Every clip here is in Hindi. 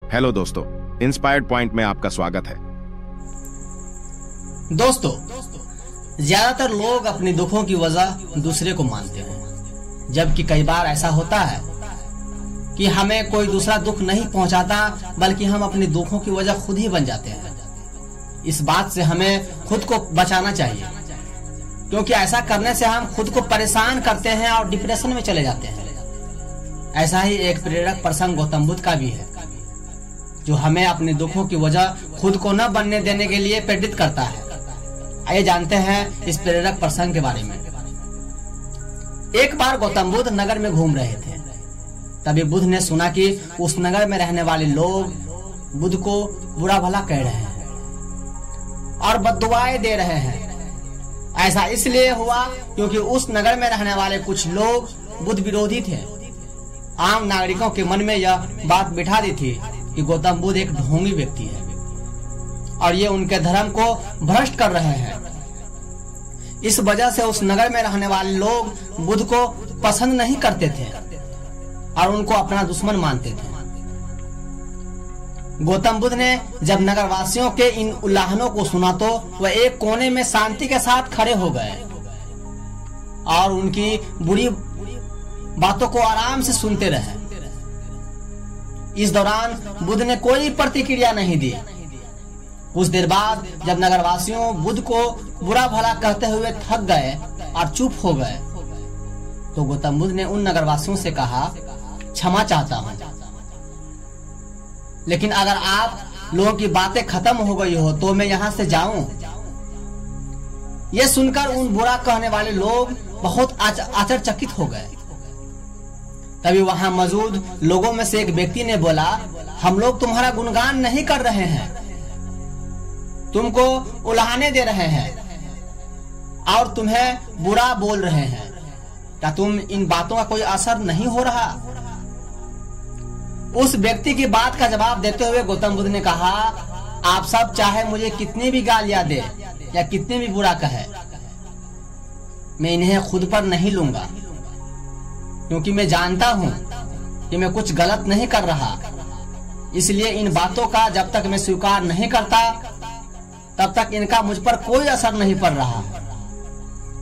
हेलो दोस्तों, इंस्पायर्ड पॉइंट में आपका स्वागत है। दोस्तों, ज्यादातर लोग अपने दुखों की वजह दूसरे को मानते हैं, जबकि कई बार ऐसा होता है कि हमें कोई दूसरा दुख नहीं पहुंचाता, बल्कि हम अपने दुखों की वजह खुद ही बन जाते हैं। इस बात से हमें खुद को बचाना चाहिए, क्योंकि ऐसा करने से हम खुद को परेशान करते हैं और डिप्रेशन में चले जाते हैं। ऐसा ही एक प्रेरक प्रसंग गौतम बुद्ध का भी है, जो हमें अपने दुखों की वजह खुद को न बनने देने के लिए प्रेरित करता है। आइए जानते हैं इस प्रेरक प्रसंग के बारे में। एक बार गौतम बुद्ध नगर में घूम रहे थे। तभी बुद्ध ने सुना कि उस नगर में रहने वाले लोग बुद्ध को बुरा भला कह रहे हैं और बद्दुआएं दे रहे हैं। ऐसा इसलिए हुआ क्योंकि उस नगर में रहने वाले कुछ लोग बुद्ध विरोधी थे। आम नागरिकों के मन में यह बात बिठा दी थी कि गौतम बुद्ध एक ढोंगी व्यक्ति है और ये उनके धर्म को भ्रष्ट कर रहे हैं। इस वजह से उस नगर में रहने वाले लोग बुद्ध को पसंद नहीं करते थे और उनको अपना दुश्मन मानते थे। गौतम बुद्ध ने जब नगरवासियों के इन उल्लाहनों को सुना तो वह एक कोने में शांति के साथ खड़े हो गए और उनकी बुरी बातों को आराम से सुनते रहे। इस दौरान बुद्ध ने कोई प्रतिक्रिया नहीं दी। कुछ देर बाद जब नगरवासियों बुद्ध को बुरा भला कहते हुए थक गए और चुप हो गए, तो गौतम बुद्ध ने उन नगरवासियों से कहा, क्षमा चाहता हूं, लेकिन अगर आप लोगों की बातें खत्म हो गई हो तो मैं यहाँ से जाऊं। यह सुनकर उन बुरा कहने वाले लोग बहुत आश्चर्यचकित हो गए। तभी वहां मौजूद लोगों में से एक व्यक्ति ने बोला, हम लोग तुम्हारा गुणगान नहीं कर रहे हैं, तुमको उल्हाने दे रहे हैं और तुम्हें बुरा बोल रहे हैं। क्या तुम इन बातों का कोई असर नहीं हो रहा? उस व्यक्ति की बात का जवाब देते हुए गौतम बुद्ध ने कहा, आप सब चाहे मुझे कितनी भी गालियां दे या कितने भी बुरा कहे, मैं इन्हें खुद पर नहीं लूंगा, क्योंकि मैं जानता हूं कि मैं कुछ गलत नहीं कर रहा। इसलिए इन बातों का जब तक मैं स्वीकार नहीं करता, तब तक इनका मुझ पर कोई असर नहीं पड़ रहा।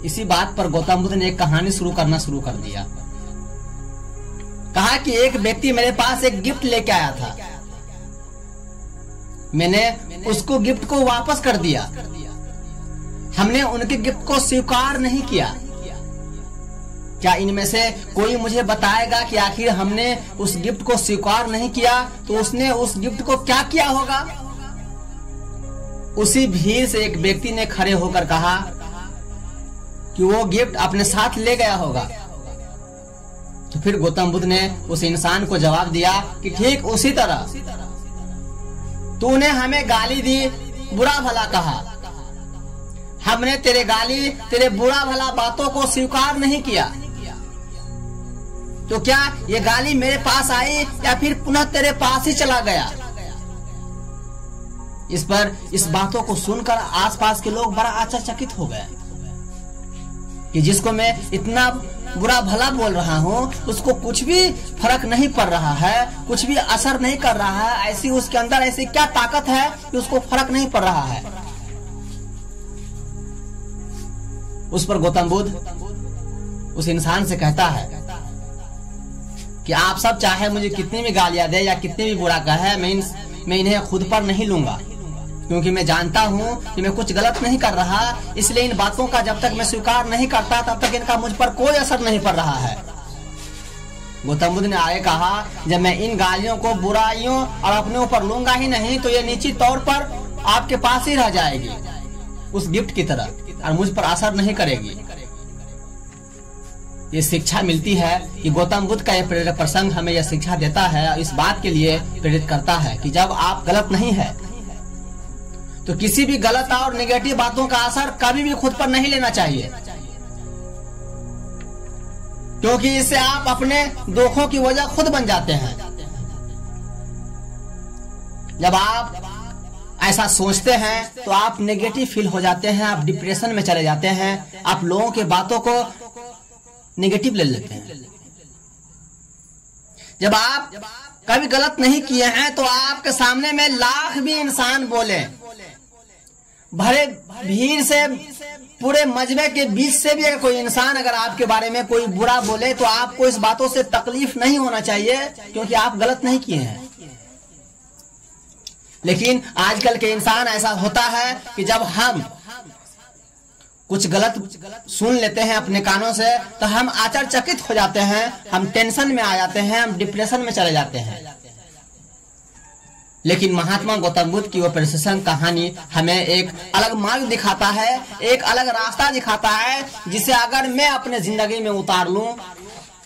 इसी बात पर गौतम बुद्ध ने एक कहानी शुरू कर दिया। कहा कि एक व्यक्ति मेरे पास एक गिफ्ट लेके आया था, मैंने उसको गिफ्ट को वापस कर दिया। हमने उनके गिफ्ट को स्वीकार नहीं किया। क्या इनमें से कोई मुझे बताएगा कि आखिर हमने उस गिफ्ट को स्वीकार नहीं किया तो उसने उस गिफ्ट को क्या किया होगा? उसी भीड़ से एक व्यक्ति ने खड़े होकर कहा कि वो गिफ्ट अपने साथ ले गया होगा। तो फिर गौतम बुद्ध ने उस इंसान को जवाब दिया कि ठीक उसी तरह तूने हमें गाली दी, बुरा भला कहा, हमने तेरे गाली, तेरे बुरा भला बातों को स्वीकार नहीं किया। तो क्या ये गाली मेरे पास आई या फिर पुनः तेरे पास ही चला गया? इस पर इस बातों को सुनकर आसपास के लोग बड़ा आश्चर्यचकित हो गए कि जिसको मैं इतना बुरा भला बोल रहा हूँ उसको कुछ भी फर्क नहीं पड़ रहा है, कुछ भी असर नहीं कर रहा है। ऐसी उसके अंदर ऐसी क्या ताकत है कि उसको फर्क नहीं पड़ रहा है? उस पर गौतम बुद्ध उस इंसान से कहता है कि आप सब चाहे मुझे कितनी भी गालियां दे या कितनी भी बुरा कहे, मैं इन्हें खुद पर नहीं लूंगा, क्योंकि मैं जानता हूं कि मैं कुछ गलत नहीं कर रहा। इसलिए इन बातों का जब तक मैं स्वीकार नहीं करता, तब तक इनका मुझ पर कोई असर नहीं पड़ रहा है। गौतम बुद्ध ने आगे कहा, जब मैं इन गालियों को, बुराइयों और अपने ऊपर लूंगा ही नहीं, तो ये निश्चित तौर पर आपके पास ही रह जाएगी उस गिफ्ट की तरह और मुझ पर असर नहीं करेगी। ये शिक्षा मिलती है कि गौतम बुद्ध का यह प्रेरक प्रसंग हमें यह शिक्षा देता है और इस बात के लिए प्रेरित करता है कि जब आप गलत नहीं है तो किसी भी गलत और नेगेटिव बातों का असर कभी भी खुद पर नहीं लेना चाहिए, क्योंकि इससे आप अपने दुखों की वजह खुद बन जाते हैं। जब आप ऐसा सोचते हैं तो आप नेगेटिव फील हो जाते हैं, आप डिप्रेशन में चले जाते हैं, आप लोगों के बातों को नेगेटिव ले लेते हैं। जब आप कभी गलत नहीं किए हैं, तो आपके सामने में लाख भी इंसान बोले, भरे भीड़ से पूरे मजमे के बीच से भी अगर कोई इंसान अगर आपके बारे में कोई बुरा बोले, तो आपको इस बातों से तकलीफ नहीं होना चाहिए, क्योंकि आप गलत नहीं किए हैं। लेकिन आजकल के इंसान ऐसा होता है कि जब हम कुछ गलत सुन लेते हैं अपने कानों से, तो हम आश्चर्यचकित हो जाते हैं, हम टेंशन में आ जाते हैं, हम डिप्रेशन में चले जाते हैं। लेकिन महात्मा गौतम बुद्ध की वो प्रशंसक कहानी हमें एक अलग मार्ग दिखाता है, एक अलग रास्ता दिखाता है, जिसे अगर मैं अपने जिंदगी में उतार लूं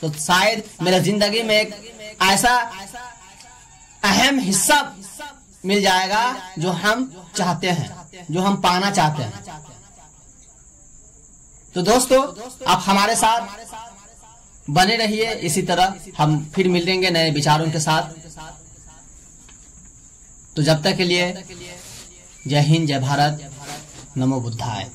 तो शायद मेरे जिंदगी में एक ऐसा अहम हिस्सा मिल जाएगा जो हम चाहते हैं, जो हम पाना चाहते हैं। तो दोस्तों, आप हमारे साथ बने रहिए, इसी तरह हम फिर मिलेंगे नए विचारों के साथ। तो जब तक के लिए जय हिंद, जय भारत, नमो बुद्धाय।